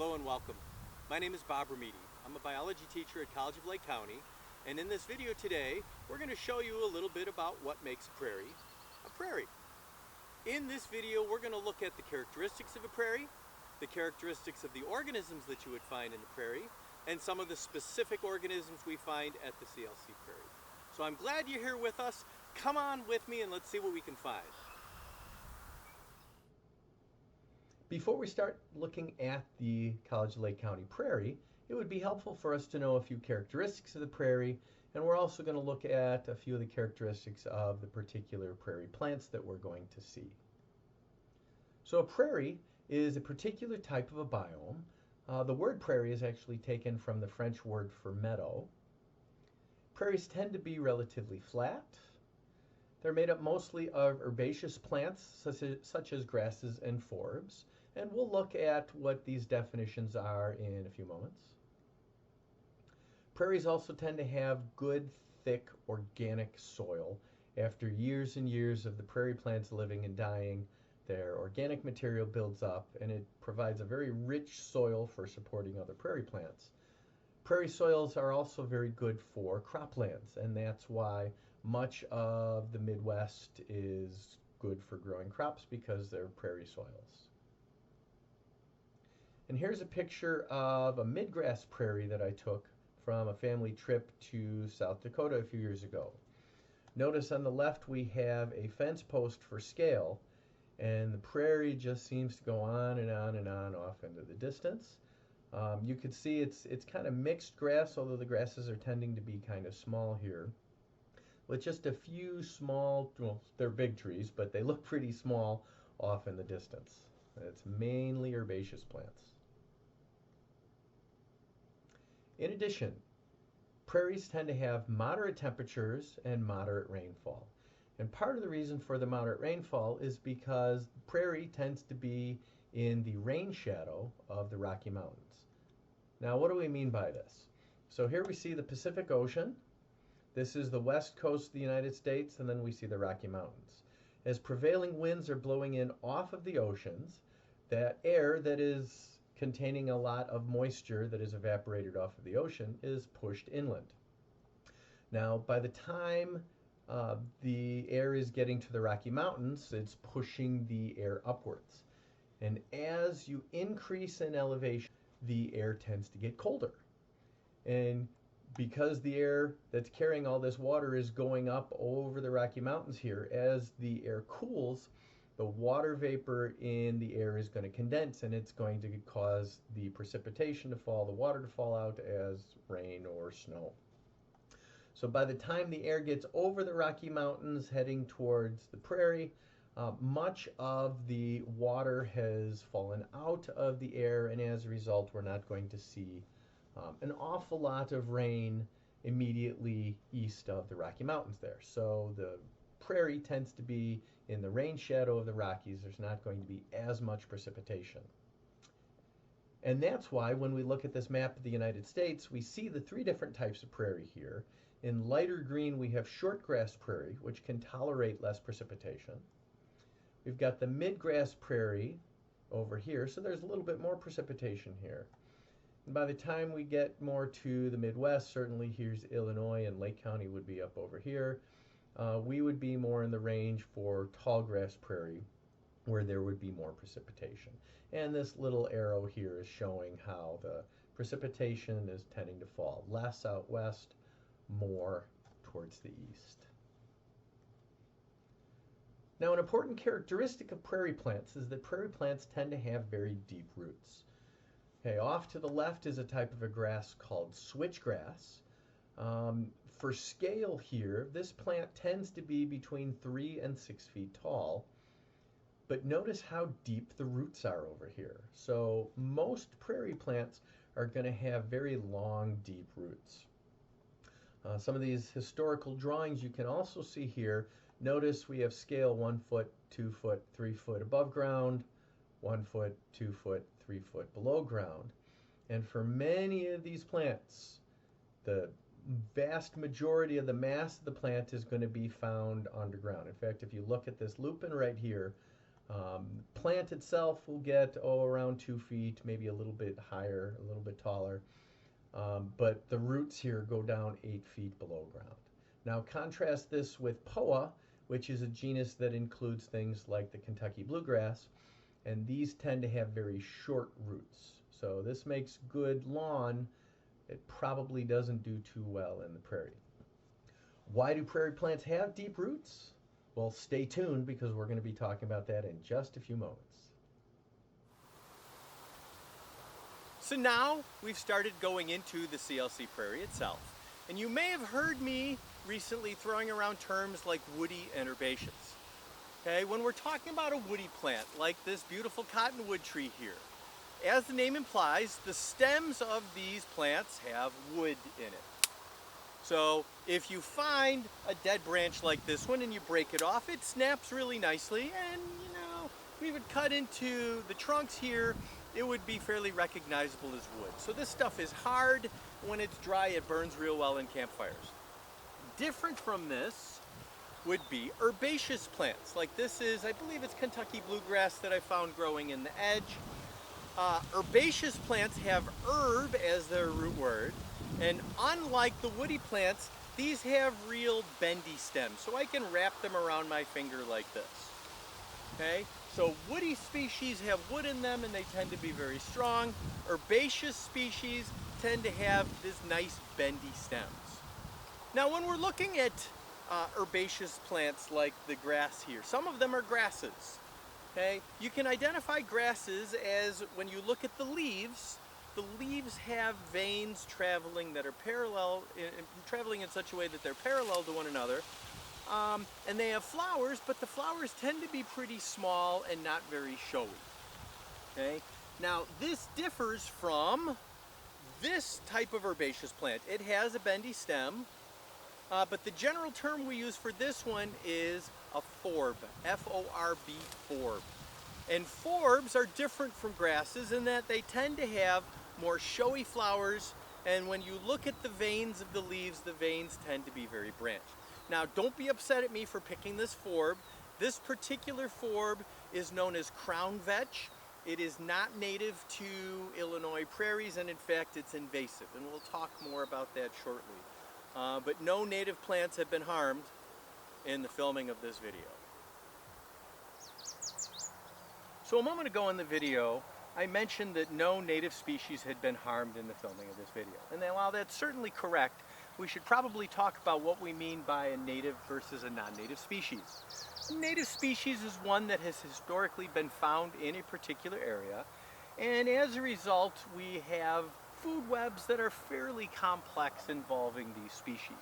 Hello and welcome. My name is Bob Remedi. I'm a biology teacher at College of Lake County, and in this video today, we're going to show you a little bit about what makes a prairie a prairie. In this video, we're going to look at the characteristics of a prairie, the characteristics of the organisms that you would find in the prairie, and some of the specific organisms we find at the CLC Prairie. So I'm glad you're here with us. Come on with me and let's see what we can find. Before we start looking at the College of Lake County Prairie, it would be helpful for us to know a few characteristics of the prairie, and we're also going to look at a few of the characteristics of the particular prairie plants that we're going to see. So a prairie is a particular type of a biome. The word prairie is actually taken from the French word for meadow. Prairies tend to be relatively flat. They're made up mostly of herbaceous plants such as grasses and forbs, and we'll look at what these definitions are in a few moments. Prairies also tend to have good, thick, organic soil. After years and years of the prairie plants living and dying, their organic material builds up and it provides a very rich soil for supporting other prairie plants. Prairie soils are also very good for croplands, and that's why much of the Midwest is good for growing crops because they're prairie soils. And here's a picture of a midgrass prairie that I took from a family trip to South Dakota a few years ago. Notice on the left we have a fence post for scale, and the prairie just seems to go on and on and on off into the distance. You can see it's kind of mixed grass, although the grasses are tending to be kind of small here, with just a few small, well, they're big trees, but they look pretty small off in the distance. It's mainly herbaceous plants. In addition, prairies tend to have moderate temperatures and moderate rainfall. And part of the reason for the moderate rainfall is because the prairie tends to be in the rain shadow of the Rocky Mountains. Now, what do we mean by this? So here we see the Pacific Ocean. This is the west coast of the United States, and then we see the Rocky Mountains. As prevailing winds are blowing in off of the oceans, that air that is containing a lot of moisture that is evaporated off of the ocean is pushed inland. Now, by the time the air is getting to the Rocky Mountains, it's pushing the air upwards. And as you increase in elevation, the air tends to get colder. And because the air that's carrying all this water is going up over the Rocky Mountains here, as the air cools, the water vapor in the air is going to condense, and it's going to cause the precipitation to fall, the water to fall out as rain or snow. So by the time the air gets over the Rocky Mountains heading towards the prairie, much of the water has fallen out of the air, and as a result, we're not going to see an awful lot of rain immediately east of the Rocky Mountains there. So the prairie tends to be in the rain shadow of the Rockies. There's not going to be as much precipitation. And that's why when we look at this map of the United States, we see the three different types of prairie here. In lighter green, we have shortgrass prairie, which can tolerate less precipitation. We've got the midgrass prairie over here, so there's a little bit more precipitation here. And by the time we get more to the Midwest, certainly here's Illinois and Lake County would be up over here. We would be more in the range for tallgrass prairie, where there would be more precipitation. And this little arrow here is showing how the precipitation is tending to fall. Less out west, more towards the east. Now, an important characteristic of prairie plants is that prairie plants tend to have very deep roots. Okay, off to the left is a type of a grass called switchgrass. For scale here, this plant tends to be between 3 and 6 feet tall, but notice how deep the roots are over here. So most prairie plants are going to have very long, deep roots. Some of these historical drawings you can also see here. Notice we have scale 1 foot, 2 foot, 3 foot above ground, 1 foot, 2 foot, 3 foot below ground. And for many of these plants, the vast majority of the mass of the plant is going to be found underground. In fact, if you look at this lupin right here, Plant itself will get around 2 feet, maybe a little bit higher, a little bit taller. But the roots here go down 8 feet below ground. Now contrast this with poa, which is a genus that includes things like the Kentucky bluegrass, and these tend to have very short roots. So this makes good lawn. It probably doesn't do too well in the prairie. Why do prairie plants have deep roots? Well, stay tuned because we're going to be talking about that in just a few moments. So now we've started going into the CLC Prairie itself. And you may have heard me recently throwing around terms like woody and herbaceous. Okay, when we're talking about a woody plant like this beautiful cottonwood tree here, as the name implies, the stems of these plants have wood in it. So if you find a dead branch like this one and you break it off, it snaps really nicely, and we would cut into the trunks here, it would be fairly recognizable as wood. So this stuff is hard. When it's dry, it burns real well in campfires. Different from this would be herbaceous plants. Like this is, I believe it's Kentucky bluegrass that I found growing in the edge. Herbaceous plants have herb as their root word, and unlike the woody plants, these have real bendy stems, so I can wrap them around my finger like this. Okay, so woody species have wood in them and they tend to be very strong. Herbaceous species tend to have this nice bendy stems. Now when we're looking at herbaceous plants like the grass here, some of them are grasses. Okay, you can identify grasses as when you look at the leaves have veins traveling that are parallel, traveling in such a way that they're parallel to one another. And they have flowers, but the flowers tend to be pretty small and not very showy. Okay, now this differs from this type of herbaceous plant. It has a bendy stem, but the general term we use for this one is a forb, F-O-R-B, forb. And forbs are different from grasses in that they tend to have more showy flowers, and when you look at the veins of the leaves, the veins tend to be very branched. Now, don't be upset at me for picking this forb. This particular forb is known as crown vetch. It is not native to Illinois prairies, and in fact, it's invasive, and we'll talk more about that shortly. But no native plants have been harmed in the filming of this video. So a moment ago in the video, I mentioned that no native species had been harmed in the filming of this video. And then, while that's certainly correct, we should probably talk about what we mean by a native versus a non-native species. A native species is one that has historically been found in a particular area, and as a result, we have food webs that are fairly complex involving these species.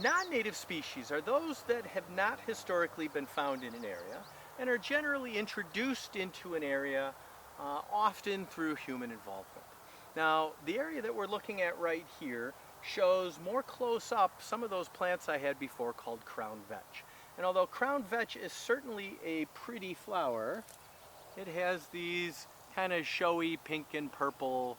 Non-native species are those that have not historically been found in an area and are generally introduced into an area often through human involvement. Now, the area that we're looking at right here shows more close up some of those plants I had before called crown vetch. And although crown vetch is certainly a pretty flower, it has these kind of showy pink and purple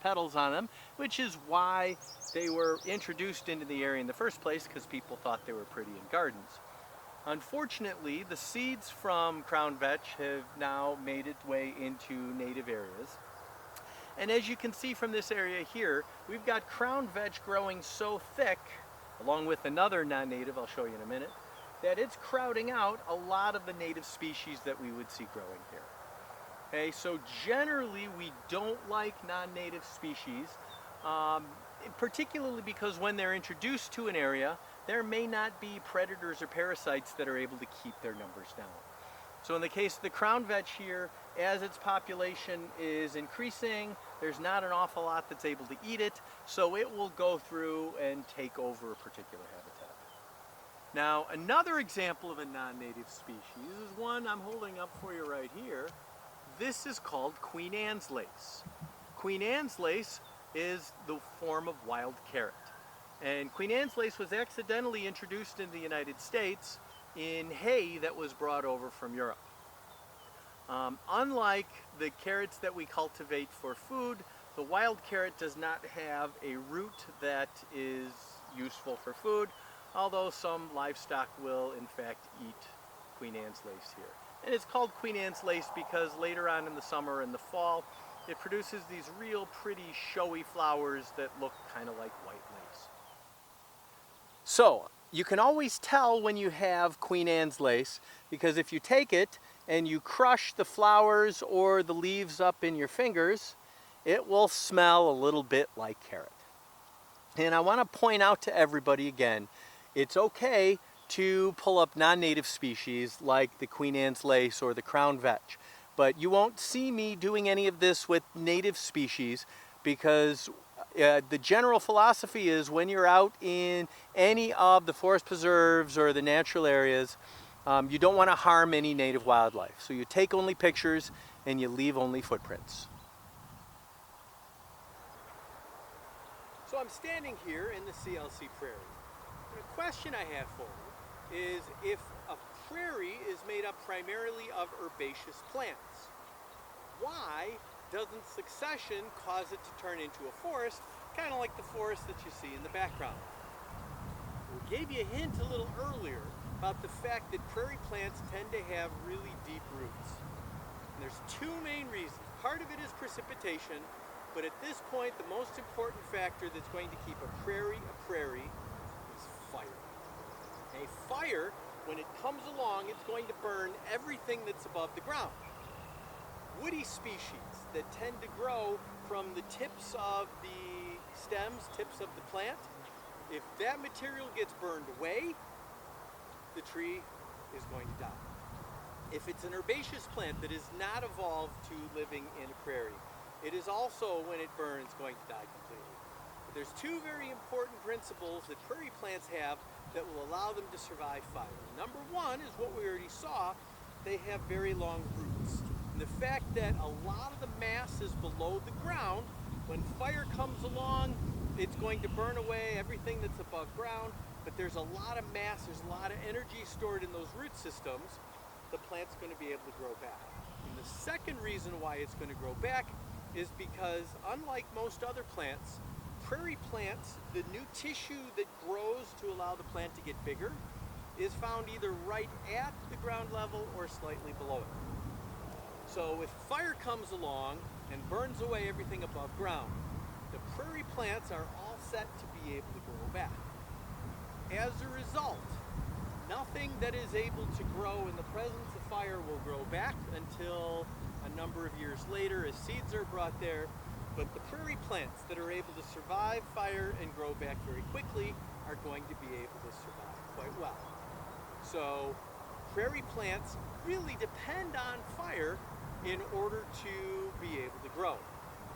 petals on them, which is why they were introduced into the area in the first place, because people thought they were pretty in gardens. Unfortunately, the seeds from crown vetch have now made its way into native areas. And as you can see from this area here, we've got crown vetch growing so thick, along with another non-native I'll show you in a minute, that it's crowding out a lot of the native species that we would see growing here. Okay, so generally we don't like non-native species, particularly because when they're introduced to an area, there may not be predators or parasites that are able to keep their numbers down. So in the case of the crown vetch here, as its population is increasing, there's not an awful lot that's able to eat it, so it will go through and take over a particular habitat. Now, another example of a non-native species is one I'm holding up for you right here. This is called Queen Anne's lace. Queen Anne's lace is the form of wild carrot. And Queen Anne's lace was accidentally introduced in the United States in hay that was brought over from Europe. Unlike the carrots that we cultivate for food, the wild carrot does not have a root that is useful for food, although some livestock will in fact eat Queen Anne's lace here. And it's called Queen Anne's lace because later on in the summer and the fall, it produces these real pretty showy flowers that look kind of like white lace. So, you can always tell when you have Queen Anne's lace because if you take it and you crush the flowers or the leaves up in your fingers, it will smell a little bit like carrot. And I want to point out to everybody again, it's okay to pull up non-native species like the Queen Anne's lace or the crown vetch. But you won't see me doing any of this with native species because the general philosophy is when you're out in any of the forest preserves or the natural areas, you don't want to harm any native wildlife. So you take only pictures and you leave only footprints. So I'm standing here in the CLC Prairie. And a question I have for you is if a prairie is made up primarily of herbaceous plants, why doesn't succession cause it to turn into a forest, kind of like the forest that you see in the background? We gave you a hint a little earlier about the fact that prairie plants tend to have really deep roots. And there's two main reasons. Part of it is precipitation, but at this point, the most important factor that's going to keep a prairie is fire. A fire, when it comes along, it's going to burn everything that's above the ground. Woody species that tend to grow from the tips of the stems, tips of the plant, if that material gets burned away, the tree is going to die. If it's an herbaceous plant that is not evolved to living in a prairie, it is also, when it burns, going to die completely. But there's two very important principles that prairie plants have that will allow them to survive fire. Number one is what we already saw, they have very long roots. And the fact that a lot of the mass is below the ground, when fire comes along, it's going to burn away everything that's above ground, but there's a lot of mass, there's a lot of energy stored in those root systems, the plant's going to be able to grow back. And the second reason why it's going to grow back is because, unlike most other plants, prairie plants, the new tissue that grows to allow the plant to get bigger is found either right at the ground level or slightly below it. So if fire comes along and burns away everything above ground, the prairie plants are all set to be able to grow back. As a result, nothing that is able to grow in the presence of fire will grow back until a number of years later as seeds are brought there, but the prairie plants that are able to survive fire and grow back very quickly are going to be able to survive quite well. So prairie plants really depend on fire in order to be able to grow.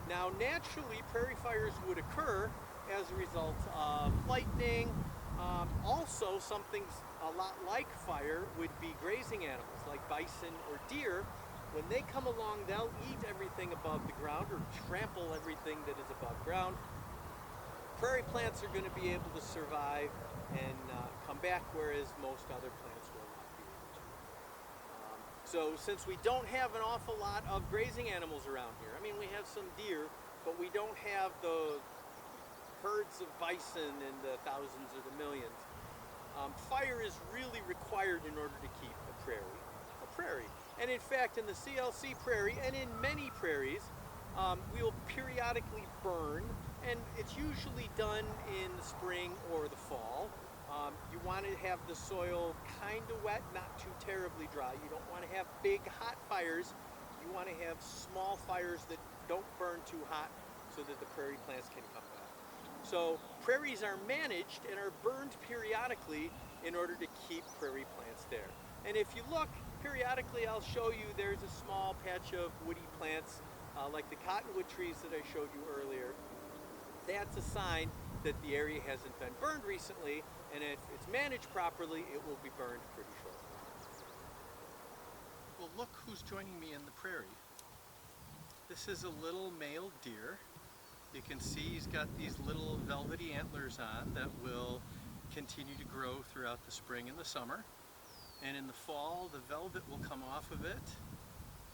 Now naturally prairie fires would occur as a result of lightning. Also something a lot like fire would be grazing animals like bison or deer. When they come along, they'll eat everything above the ground or trample everything that is above ground. Prairie plants are going to be able to survive and come back, whereas most other plants will not be able to. So since we don't have an awful lot of grazing animals around here, I mean we have some deer, but we don't have the herds of bison in the thousands or the millions. Fire is really required in order to keep a prairie a prairie. And in fact, in the CLC prairie and in many prairies, we will periodically burn, and it's usually done in the spring or the fall. You want to have the soil kind of wet, not too terribly dry. You don't want to have big hot fires. You want to have small fires that don't burn too hot so that the prairie plants can come back. So prairies are managed and are burned periodically in order to keep prairie plants there. And if you look, periodically I'll show you there's a small patch of woody plants like the cottonwood trees that I showed you earlier. That's a sign that the area hasn't been burned recently, and if it's managed properly, it will be burned pretty shortly. Well, look who's joining me in the prairie. This is a little male deer. You can see he's got these little velvety antlers on that will continue to grow throughout the spring and the summer. And in the fall, the velvet will come off of it,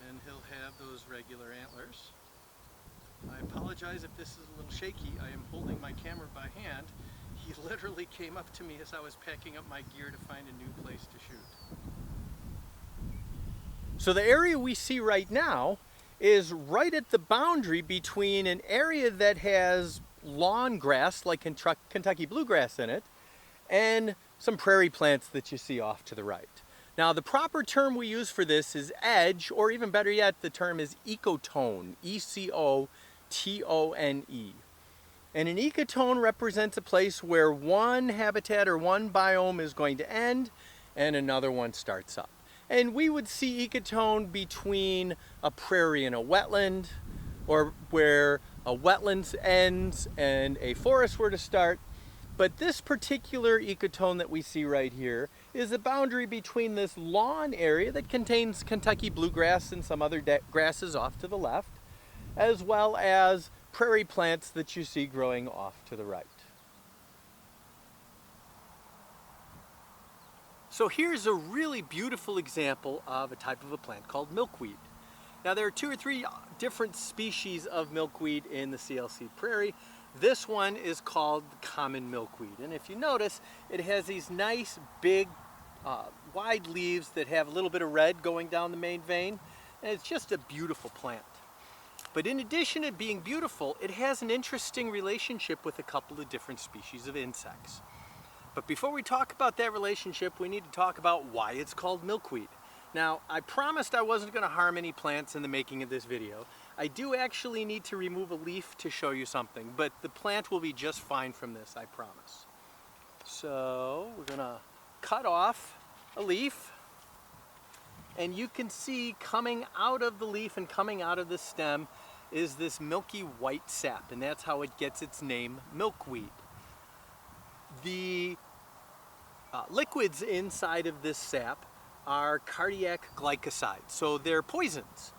and he'll have those regular antlers. I apologize if this is a little shaky. I am holding my camera by hand. He literally came up to me as I was packing up my gear to find a new place to shoot. So the area we see right now is right at the boundary between an area that has lawn grass like Kentucky bluegrass in it and some prairie plants that you see off to the right. Now the proper term we use for this is edge, or even better yet, the term is ecotone, E-C-O-T-O-N-E. And an ecotone represents a place where one habitat or one biome is going to end and another one starts up. And we would see ecotone between a prairie and a wetland, or where a wetlands ends and a forest were to start. But this particular ecotone that we see right here is the boundary between this lawn area that contains Kentucky bluegrass and some other grasses off to the left, as well as prairie plants that you see growing off to the right. So here's a really beautiful example of a type of a plant called milkweed. Now there are 2 or 3 different species of milkweed in the CLC Prairie. This one is called common milkweed, and if you notice, it has these nice big wide leaves that have a little bit of red going down the main vein, and it's just a beautiful plant. But in addition to being beautiful, it has an interesting relationship with a couple of different species of insects. But before we talk about that relationship, we need to talk about why it's called milkweed. Now, I promised I wasn't going to harm any plants in the making of this video. I do actually need to remove a leaf to show you something, but the plant will be just fine from this, I promise. So we're going to cut off a leaf, and you can see coming out of the leaf and coming out of the stem is this milky white sap, and that's how it gets its name, milkweed. The liquids inside of this sap are cardiac glycosides, so they're poisons.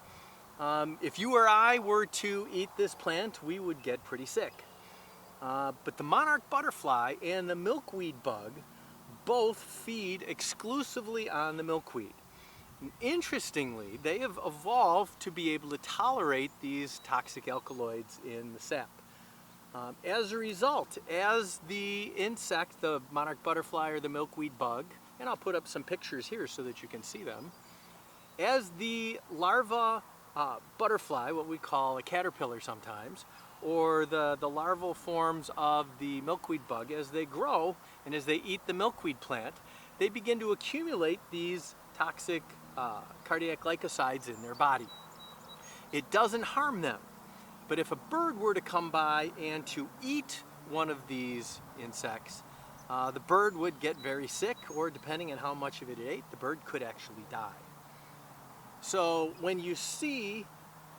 If you or I were to eat this plant, we would get pretty sick. But the monarch butterfly and the milkweed bug both feed exclusively on the milkweed. And interestingly, they have evolved to be able to tolerate these toxic alkaloids in the sap. As a result, as the insect, the monarch butterfly or the milkweed bug, and I'll put up some pictures here so that you can see them, as the larva butterfly, what we call a caterpillar sometimes, or the larval forms of the milkweed bug, as they grow and as they eat the milkweed plant, they begin to accumulate these toxic cardiac glycosides in their body. It doesn't harm them, but if a bird were to come by and to eat one of these insects, the bird would get very sick, or depending on how much of it ate, the bird could actually die. So when you see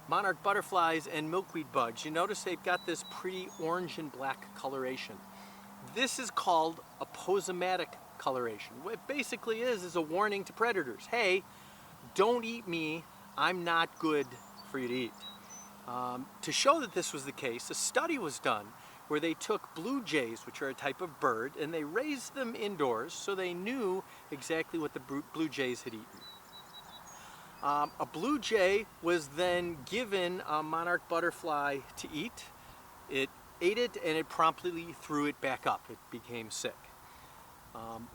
monarch butterflies and milkweed bugs, you notice they've got this pretty orange and black coloration. This is called aposematic coloration. What it basically is a warning to predators. Hey, don't eat me, I'm not good for you to eat. To show that this was the case, a study was done where they took blue jays, which are a type of bird, and they raised them indoors so they knew exactly what the blue jays had eaten. A blue jay was then given a monarch butterfly to eat. It ate it and it promptly threw it back up. It became sick.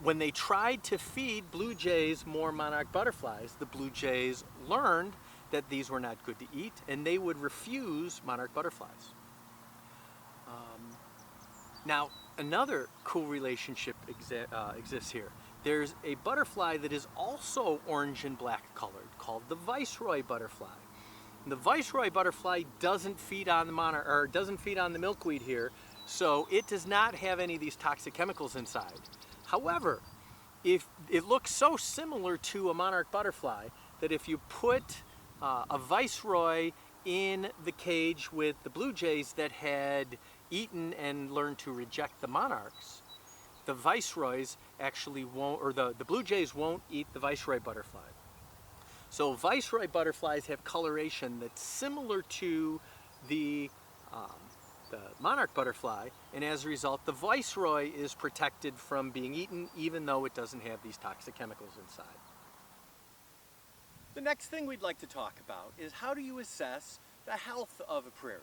When they tried to feed blue jays more monarch butterflies, the blue jays learned that these were not good to eat, and they would refuse monarch butterflies. Now, another cool relationship exists here. There's a butterfly that is also orange and black colored called the viceroy butterfly. And the viceroy butterfly doesn't feed on the milkweed here, so it does not have any of these toxic chemicals inside. However, if it looks so similar to a monarch butterfly that if you put a viceroy in the cage with the blue jays that had eaten and learned to reject the monarchs, the viceroys actually won't, or the blue jays won't eat the viceroy butterfly. So viceroy butterflies have coloration that's similar to the monarch butterfly, and as a result, the viceroy is protected from being eaten even though it doesn't have these toxic chemicals inside. The next thing we'd like to talk about is how do you assess the health of a prairie?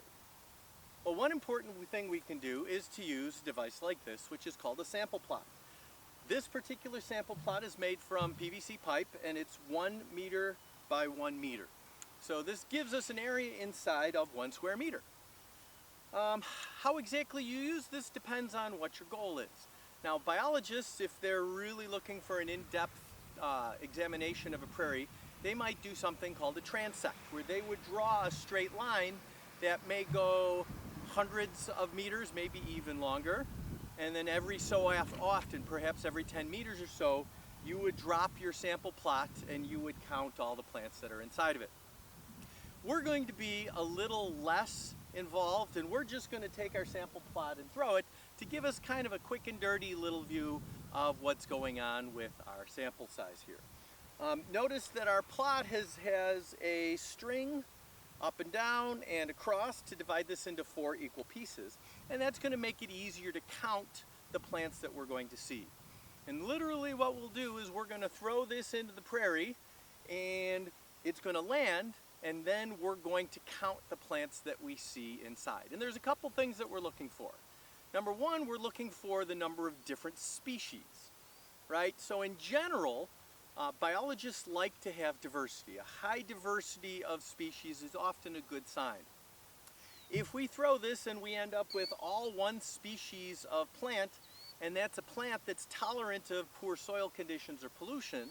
Well, one important thing we can do is to use a device like this, which is called a sample plot. This particular sample plot is made from PVC pipe, and it's 1 meter by 1 meter. So this gives us an area inside of 1 square meter. How exactly you use this depends on what your goal is. Now, biologists, if they're really looking for an in-depth examination of a prairie, they might do something called a transect, where they would draw a straight line that may go hundreds of meters, maybe even longer, and then every so often, perhaps every 10 meters or so, you would drop your sample plot and you would count all the plants that are inside of it. We're going to be a little less involved, and we're just going to take our sample plot and throw it to give us kind of a quick and dirty little view of what's going on with our sample size here. Notice that our plot has a string up and down and across to divide this into 4 equal pieces, and that's going to make it easier to count the plants that we're going to see. And literally what we'll do is we're going to throw this into the prairie, and it's going to land, and then we're going to count the plants that we see inside. And there's a couple things that we're looking for. Number one, we're looking for the number of different species, right? So in general, biologists like to have diversity. A high diversity of species is often a good sign. If we throw this and we end up with all 1 species of plant, and that's a plant that's tolerant of poor soil conditions or pollution,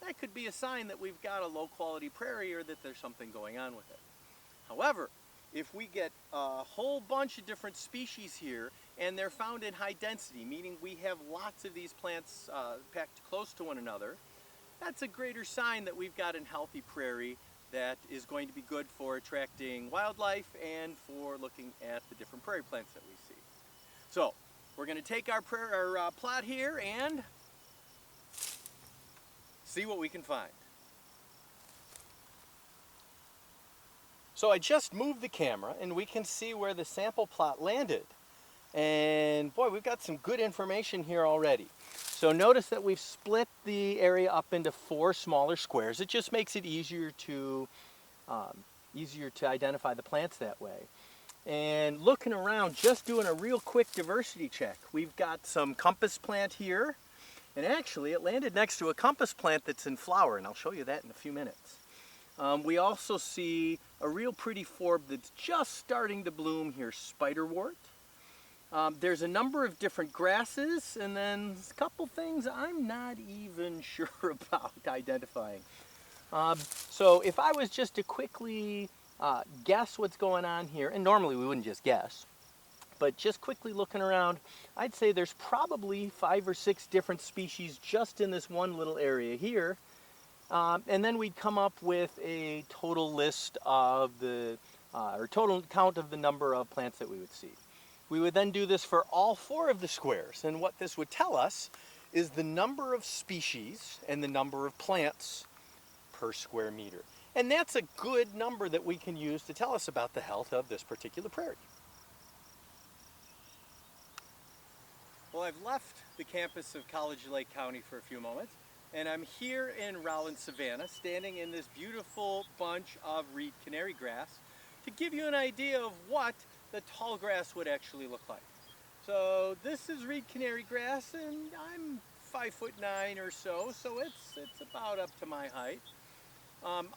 that could be a sign that we've got a low quality prairie or that there's something going on with it. However, if we get a whole bunch of different species here and they're found in high density, meaning we have lots of these plants packed close to one another, that's a greater sign that we've got a healthy prairie that is going to be good for attracting wildlife and for looking at the different prairie plants that we see. So we're going to take our plot here and see what we can find. So I just moved the camera and we can see where the sample plot landed. And boy, we've got some good information here already. So notice that we've split the area up into 4 smaller squares. It just makes it easier to identify the plants that way. And looking around, just doing a real quick diversity check, we've got some compass plant here, and actually it landed next to a compass plant that's in flower, and I'll show you that in a few minutes. We also see a real pretty forb that's just starting to bloom here, spiderwort. There's a number of different grasses, and then a couple things I'm not even sure about identifying. So if I was just to quickly guess what's going on here, and normally we wouldn't just guess, but just quickly looking around, I'd say there's probably 5 or 6 different species just in this one little area here. And then we'd come up with a total list of or total count of the number of plants that we would see. We would then do this for all 4 of the squares, and what this would tell us is the number of species and the number of plants per square meter. And that's a good number that we can use to tell us about the health of this particular prairie. Well, I've left the campus of College of Lake County for a few moments, and I'm here in Rowland Savannah, standing in this beautiful bunch of reed canary grass to give you an idea of what the tall grass would actually look like. So this is reed canary grass, and I'm 5'9" or so, so it's about up to my height.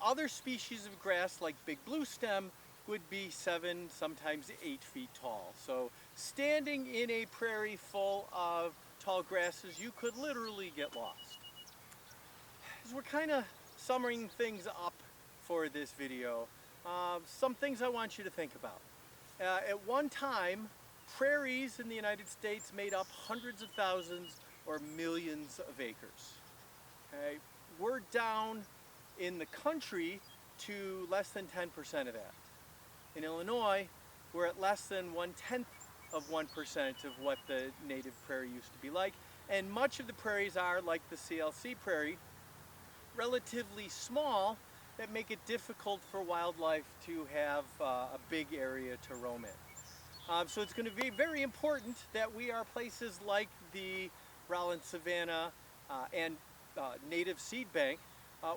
Other species of grass like big blue stem would be 7, sometimes 8 feet tall. So standing in a prairie full of tall grasses, you could literally get lost. As we're kind of summing things up for this video, some things I want you to think about. At one time, prairies in the United States made up hundreds of thousands or millions of acres. Okay? We're down in the country to less than 10% of that. In Illinois, we're at less than 1/10 of 1% of what the native prairie used to be like, and much of the prairies are, like the CLC Prairie, relatively small, that make it difficult for wildlife to have a big area to roam in. So it's going to be very important that we are places like the Rowland Savannah and Native Seed Bank,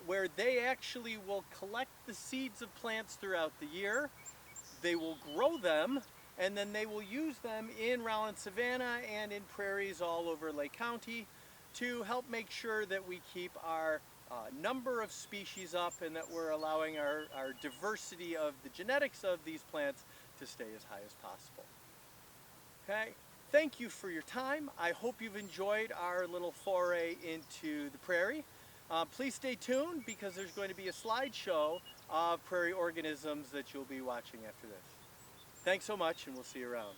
where they actually will collect the seeds of plants throughout the year. They will grow them, and then they will use them in Rowland Savannah and in prairies all over Lake County to help make sure that we keep our number of species up and that we're allowing our diversity of the genetics of these plants to stay as high as possible. Okay, thank you for your time. I hope you've enjoyed our little foray into the prairie. Please stay tuned because there's going to be a slideshow of prairie organisms that you'll be watching after this. Thanks so much, and we'll see you around.